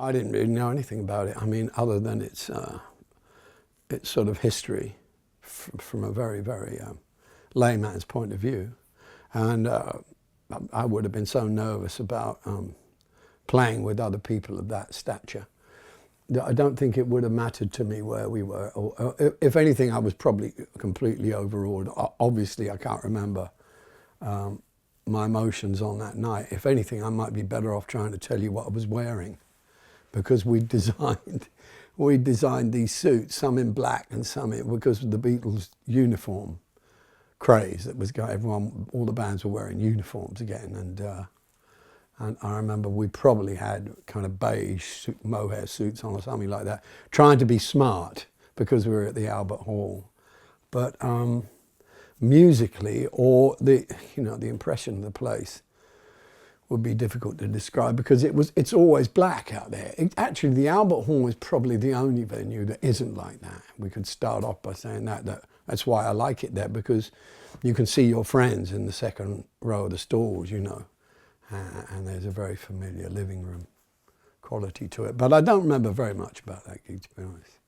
I didn't really know anything about it. I mean, other than its sort of history from a very, very layman's point of view. And I would have been so nervous about playing with other people of that stature. I don't think it would have mattered to me where we were. Or if anything, I was probably completely overawed. Obviously, I can't remember my emotions on that night. If anything, I might be better off trying to tell you what I was wearing, because we designed these suits, some in black and some in, because of the Beatles' uniform craze that was going. All the bands were wearing uniforms again, and I remember we probably had kind of beige mohair suits on or something like that, trying to be smart because we were at the Albert Hall. But musically, or the impression of the place would be difficult to describe, because it's always black out there. Actually, the Albert Hall is probably the only venue that isn't like that. We could start off by saying that's why I like it there, because you can see your friends in the second row of the stalls, and there's a very familiar living room quality to it. But I don't remember very much about that gig, to be honest.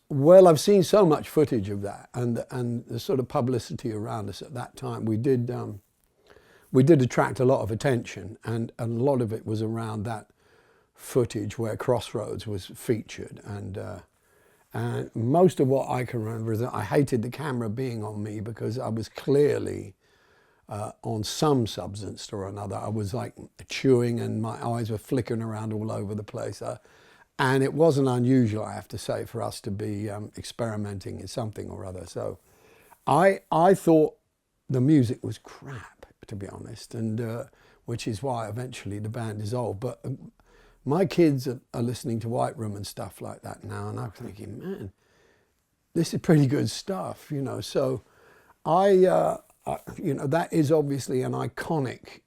Well, I've seen so much footage of that, and the sort of publicity around us at that time. We did attract a lot of attention, and a lot of it was around that footage where Crossroads was featured, and most of what I can remember is that I hated the camera being on me, because I was clearly on some substance or another. I was like chewing, and my eyes were flickering around all over the place. And it wasn't unusual, I have to say, for us to be experimenting in something or other. So I thought the music was crap, to be honest, and which is why eventually the band dissolved. But my kids are listening to White Room and stuff like that now, and I'm thinking, man, this is pretty good stuff, So that is obviously an iconic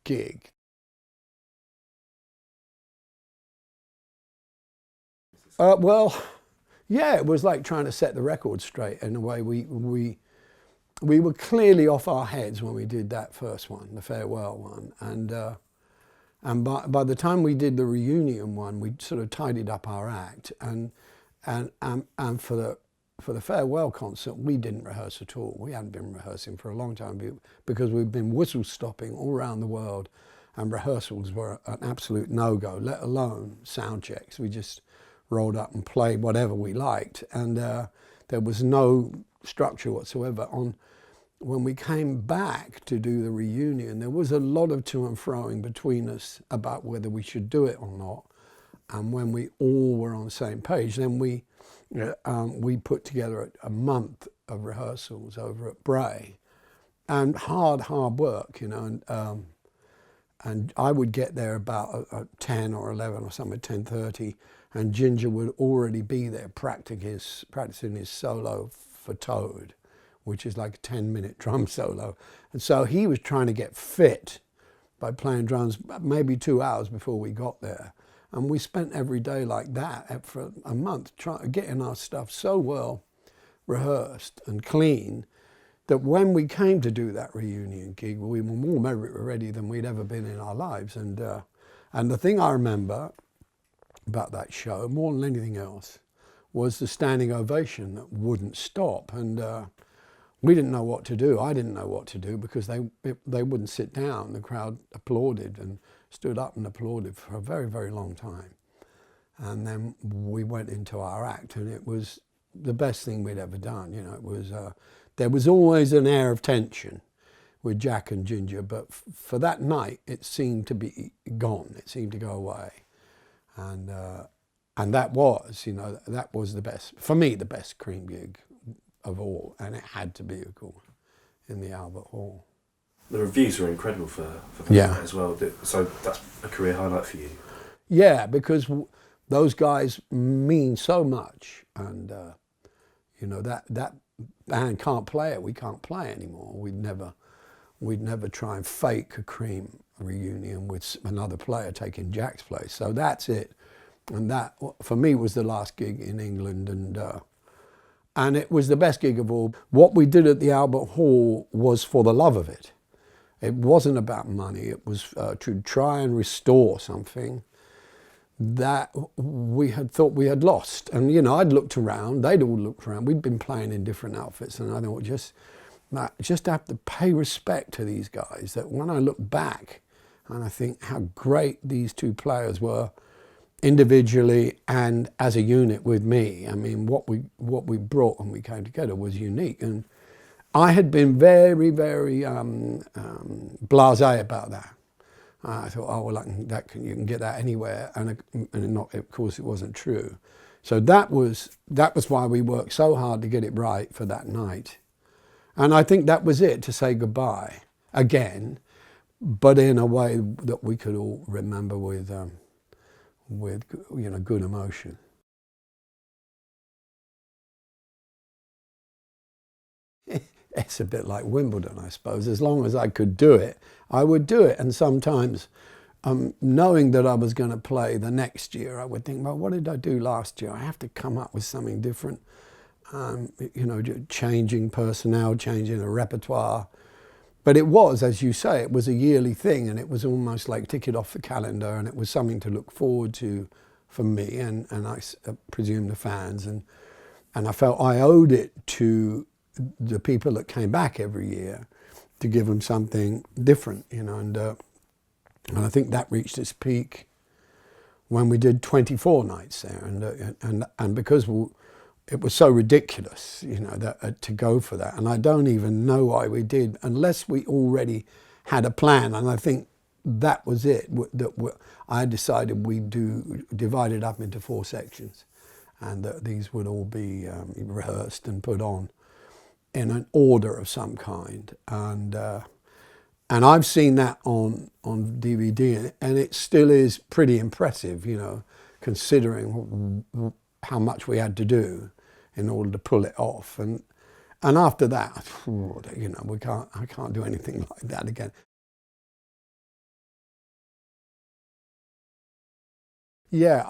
gig. Well, yeah, it was like trying to set the record straight in a way. We were clearly off our heads when we did that first one, the farewell one, and by the time we did the reunion one, we sort of tidied up our act, and for the farewell concert, we didn't rehearse at all. We hadn't been rehearsing for a long time, because we've been whistle stopping all around the world, and rehearsals were an absolute no-go, let alone sound checks. We just rolled up and played whatever we liked, and there was no structure whatsoever. When we came back to do the reunion, there was a lot of to and froing between us about whether we should do it or not. And when we all were on the same page, then we put together a month of rehearsals over at Bray, and hard work, and I would get there about 10 or 11 or something, 10:30, and Ginger would already be there practicing his solo for Toad, which is like a 10-minute drum solo. And so he was trying to get fit by playing drums maybe 2 hours before we got there. And we spent every day like that for a month, getting our stuff so well rehearsed and clean that when we came to do that reunion gig, we were more ready than we'd ever been in our lives. And the thing I remember about that show, more than anything else, was the standing ovation that wouldn't stop. And we didn't know what to do. I didn't know what to do, because they wouldn't sit down. The crowd applauded and stood up and applauded for a very, very long time. And then we went into our act, and it was the best thing we'd ever done. It was there was always an air of tension with Jack and Ginger, but for that night it seemed to be gone. It seemed to go away, and that was, that was the best, for me, the best Cream gig of all, and it had to be, of course, in the Albert Hall. The reviews were incredible for that as well. So that's a career highlight for you. Yeah, because those guys mean so much, and that band can't play it. We can't play anymore. We'd never try and fake a Cream reunion with another player taking Jack's place. So that's it, and that for me was the last gig in England, and it was the best gig of all. What we did at the Albert Hall was for the love of it. It wasn't about money. It was to try and restore something that we had thought we had lost. And, you know, I'd looked around, they'd all looked around. We'd been playing in different outfits, and I thought just have to pay respect to these guys. That when I look back and I think how great these two players were individually and as a unit with me. I mean, what we brought when we came together was unique. And I had been very, very blasé about that. I thought, oh well, you can get that anywhere, and not, of course, it wasn't true. So that was why we worked so hard to get it right for that night, and I think that was it, to say goodbye again, but in a way that we could all remember with you know, good emotion. It's a bit like Wimbledon, I suppose. As long as I could do it, I would do it. And sometimes, knowing that I was going to play the next year, I would think, well, what did I do last year? I have to come up with something different. You know, changing personnel, changing a repertoire. But it was, as you say, it was a yearly thing, and it was almost like tick it off the calendar, and it was something to look forward to for me and I presume the fans. And I felt I owed it to the people that came back every year to give them something different, you know, and I think that reached its peak when we did 24 nights there, and because it was so ridiculous, you know, that to go for that, and I don't even know why we did, unless we already had a plan, and I think that was it. I decided we'd divide it up into 4 sections, and that these would all be rehearsed and put on in an order of some kind, and I've seen that on DVD, and it still is pretty impressive, you know, considering how much we had to do in order to pull it off, and after that, you know, I can't do anything like that again. Yeah,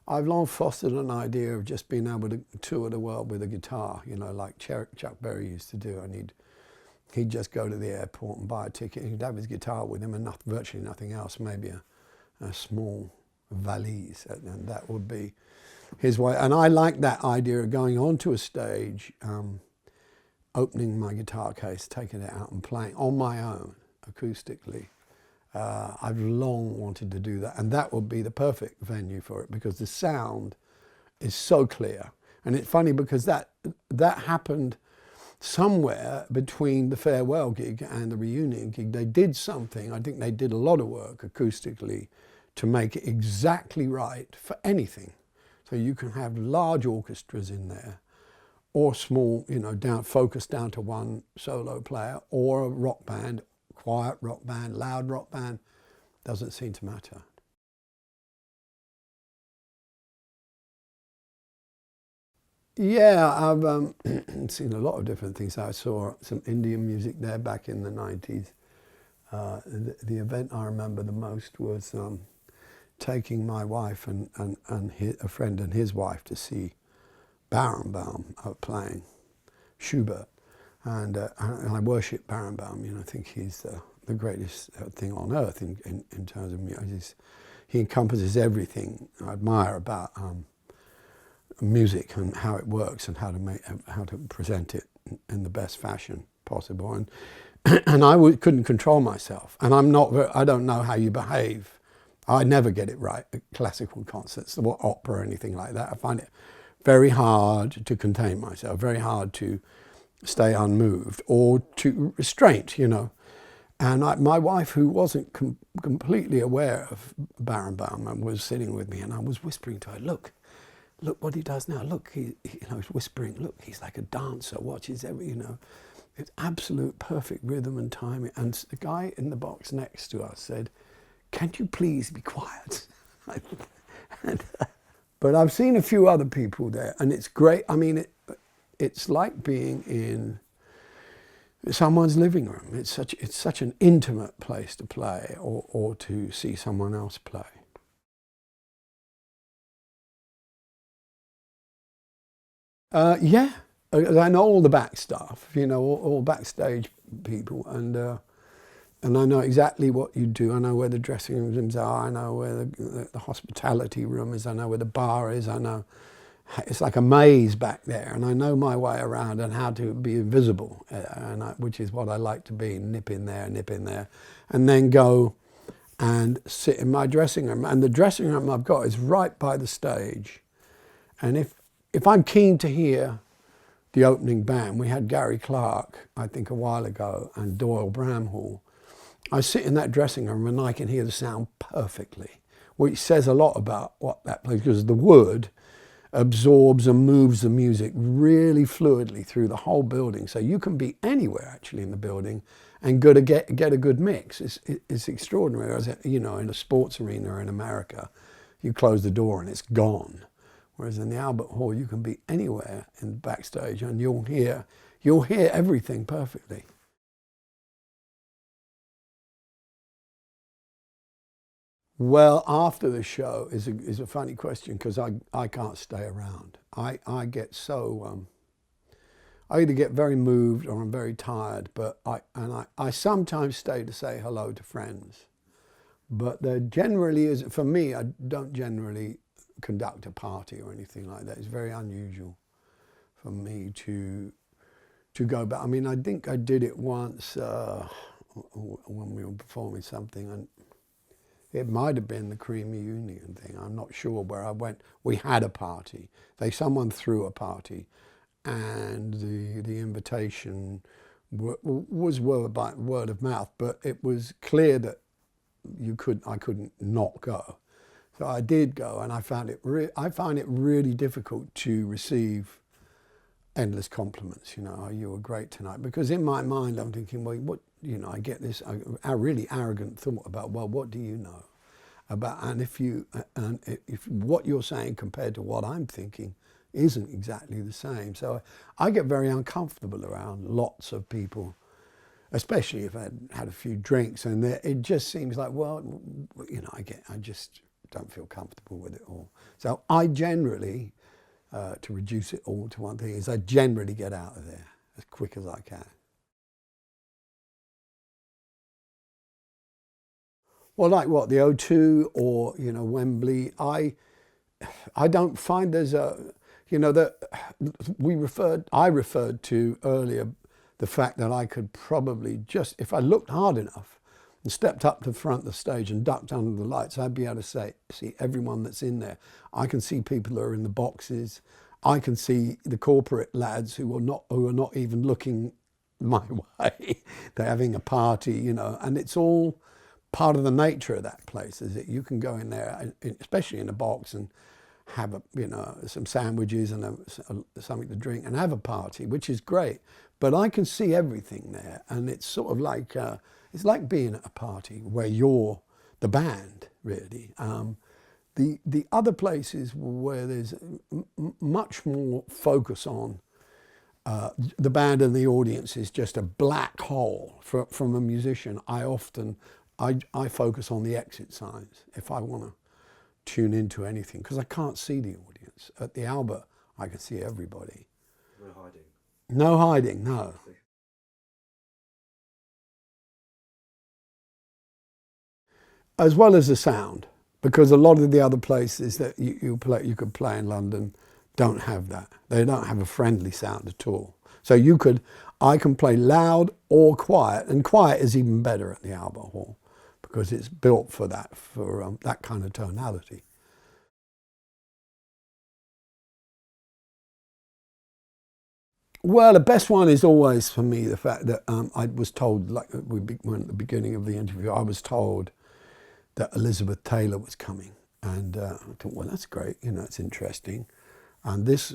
I've long fostered an idea of just being able to tour the world with a guitar, you know, like Chuck Berry used to do. And he'd just go to the airport and buy a ticket. He'd have his guitar with him and virtually nothing else, maybe a small valise, and that would be his way. And I like that idea of going onto a stage, opening my guitar case, taking it out and playing on my own, acoustically. I've long wanted to do that, and that would be the perfect venue for it, because the sound is so clear. And it's funny because that happened somewhere between the farewell gig and the reunion gig. They did something, I think they did a lot of work acoustically to make it exactly right for anything. So you can have large orchestras in there, or small, you know, focused down to one solo player, or a rock band, quiet rock band, loud rock band, doesn't seem to matter. Yeah, I've seen a lot of different things. I saw some Indian music there back in the 90s. The event I remember the most was taking my wife and a friend and his wife to see Barenbaum playing Schubert. And I worship Barenbaum. You know, I think he's the greatest thing on earth in terms of music. He encompasses everything I admire about music and how it works and how to present it in the best fashion possible. And I couldn't control myself. And I don't know how you behave. I never get it right at classical concerts or opera or anything like that. I find it very hard to contain myself, very hard to stay unmoved or to restraint, you know. And my wife, who wasn't completely aware of Barenbaum, was sitting with me, and I was whispering to her, look what he does now. Look, he you know, whispering, look, he's like a dancer, watches every, you know, it's absolute perfect rhythm and timing. And the guy in the box next to us said, can you please be quiet? But I've seen a few other people there, and it's great. I mean, it's like being in someone's living room. It's such an intimate place to play or to see someone else play. Yeah, I know all the back staff, you know, all backstage people, and I know exactly what you do. I know where the dressing rooms are. I know where the hospitality room is. I know where the bar is. I know it's like a maze back there, and I know my way around and how to be invisible, which is what I like to be. Nip in there, and then go and sit in my dressing room. And the dressing room I've got is right by the stage. And if I'm keen to hear the opening band, we had Gary Clark, I think, a while ago, and Doyle Bramhall. I sit in that dressing room and I can hear the sound perfectly, which says a lot about what that place, because the wood absorbs and moves the music really fluidly through the whole building. So you can be anywhere actually in the building and get a good mix. It's extraordinary. As you know, in a sports arena in America, you close the door and it's gone. Whereas in the Albert Hall, you can be anywhere in backstage and you'll hear everything perfectly. Well, after the show is a funny question, because I can't stay around. I get so I either get very moved or I'm very tired. But I sometimes stay to say hello to friends. But there generally is, for me, I don't generally conduct a party or anything like that. It's very unusual for me to go back. I mean, I think I did it once when we were performing something, and it might have been the Creamy Union thing. I'm not sure where I went. We had a party. Someone threw a party, and the invitation was word of mouth, but it was clear that I couldn't not go. So I did go, and I find it really difficult to receive endless compliments. You know, oh, you were great tonight, because in my mind I'm thinking, well, what, you know, I get this a really arrogant thought about, well, what do you know about, and if what you're saying compared to what I'm thinking isn't exactly the same. So I get very uncomfortable around lots of people, especially if I'd had a few drinks, and it just seems like, well, you know, I just don't feel comfortable with it all. So I generally, to reduce it all to one thing, is I generally get out of there as quick as I can. Well, like what, the O2 or, you know, Wembley, I don't find there's you know, that I referred to earlier the fact that I could probably just, if I looked hard enough and stepped up to the front of the stage and ducked under the lights, I'd be able to see everyone that's in there. I can see people who are in the boxes. I can see the corporate lads who are not even looking my way. They're having a party, you know, and it's all part of the nature of that place, is that you can go in there, especially in a box, and have some sandwiches and something to drink and have a party, which is great. But I can see everything there, and it's sort of like it's like being at a party where you're the band, really. The other places where there's much more focus on the band and the audience is just a black hole from a musician. I focus on the exit signs if I want to tune into anything, because I can't see the audience. At the Albert, I can see everybody. No hiding. No hiding, no. As well as the sound, because a lot of the other places that you could play in London don't have that. They don't have a friendly sound at all. So I can play loud or quiet, and quiet is even better at the Albert Hall, because it's built for that kind of tonality. Well, the best one is always, for me, the fact that I was told, like we went at the beginning of the interview, I was told that Elizabeth Taylor was coming, and I thought, well, that's great, you know, it's interesting. And this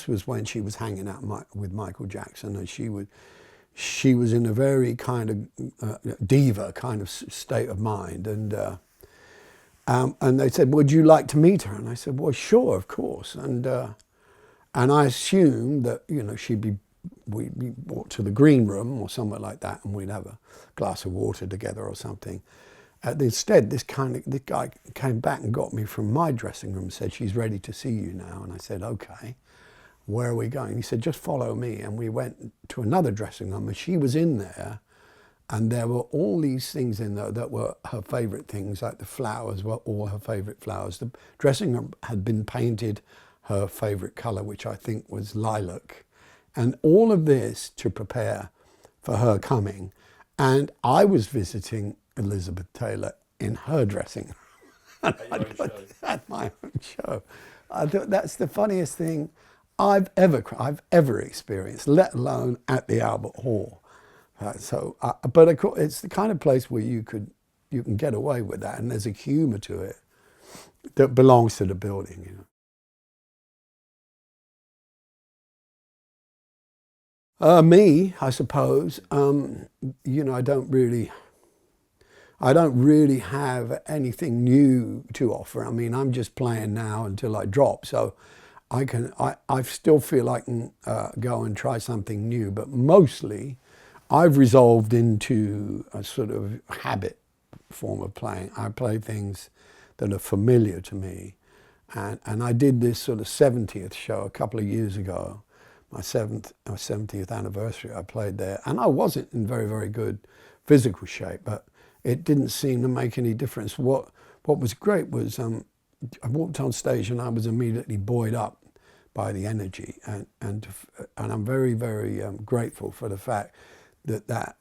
was when she was hanging out with Michael Jackson, and she was in a very kind of diva kind of state of mind, and they said, would you like to meet her? And I said, well, sure, of course. And I assumed that, you know, we'd be brought to the green room or somewhere like that, and we'd have a glass of water together or something. Instead, this guy came back and got me from my dressing room and said, she's ready to see you now. And I said, okay. where are we going? He said, just follow me. And we went to another dressing room, and she was in there, and there were all these things in there that were her favourite things, like the flowers were all her favourite flowers. The dressing room had been painted her favourite colour, which I think was lilac. And all of this to prepare for her coming. And I was visiting Elizabeth Taylor in her dressing room. At my own show. I thought that's the funniest thing I've ever experienced, let alone at the Albert Hall. But of course, it's the kind of place where you can get away with that, and there's a humour to it that belongs to the building. You know. Me, I suppose. You know, I don't really have anything new to offer. I mean, I'm just playing now until I drop, so I still feel I can go and try something new, but mostly I've resolved into a sort of habit form of playing. I play things that are familiar to me, and I did this sort of 70th show a couple of years ago, my 70th anniversary. I played there, and I wasn't in very, very good physical shape, but it didn't seem to make any difference. What was great was I walked on stage and I was immediately buoyed up by the energy, and I'm very, very grateful for the fact that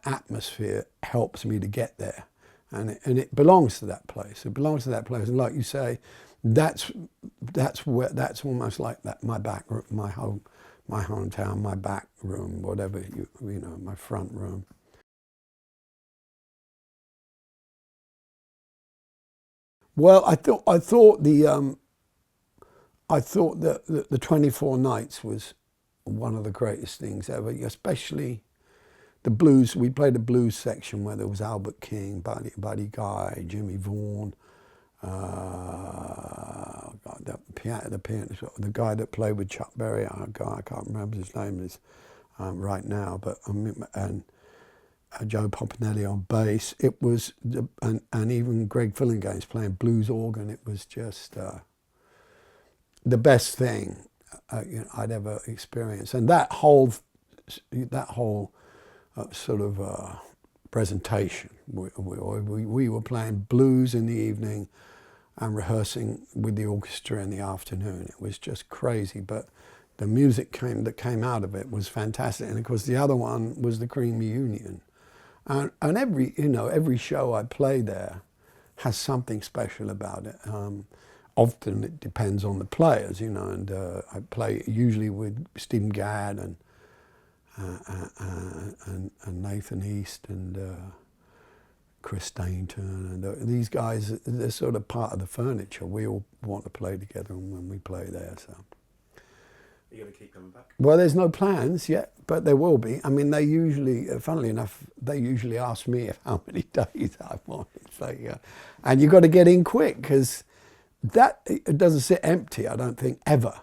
atmosphere helps me to get there, and it belongs to that place. It belongs to that place, and like you say, that's almost like that. My home, my hometown, my back room, whatever you know, my front room. Well, I thought that the 24 nights was one of the greatest things ever, especially the blues. We played a blues section where there was Albert King, Buddy Guy, Jimmy Vaughan, the guy that played with Chuck Berry. I can't remember his name right now, but and Joe Pompanelli on bass. It was, and even Greg Fillingane's playing blues organ. It was just the best thing I'd ever experienced. And that whole sort of presentation, we were playing blues in the evening and rehearsing with the orchestra in the afternoon. It was just crazy, but the music that came out of it was fantastic. And of course, the other one was the Cream Union. And every show I play there has something special about it. Often it depends on the players, you know, and I play usually with Stephen Gadd and Nathan East and Chris Stainton, and these guys, they're sort of part of the furniture. We all want to play together when we play there, so. Are you going to keep coming back? Well, there's no plans yet, but there will be. I mean, they usually, funnily enough, they usually ask me how many days I want. It's like, and you've got to get in quick, because it doesn't sit empty, I don't think, ever.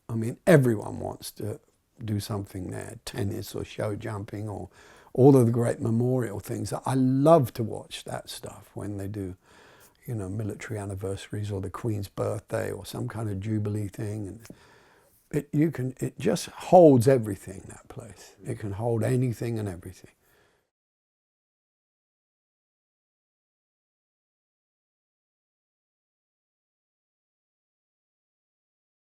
I mean, everyone wants to do something there, tennis or show jumping or all of the great memorial things. I love to watch that stuff when they do, you know, military anniversaries or the Queen's birthday or some kind of jubilee thing. And it just holds everything, that place. It can hold anything and everything.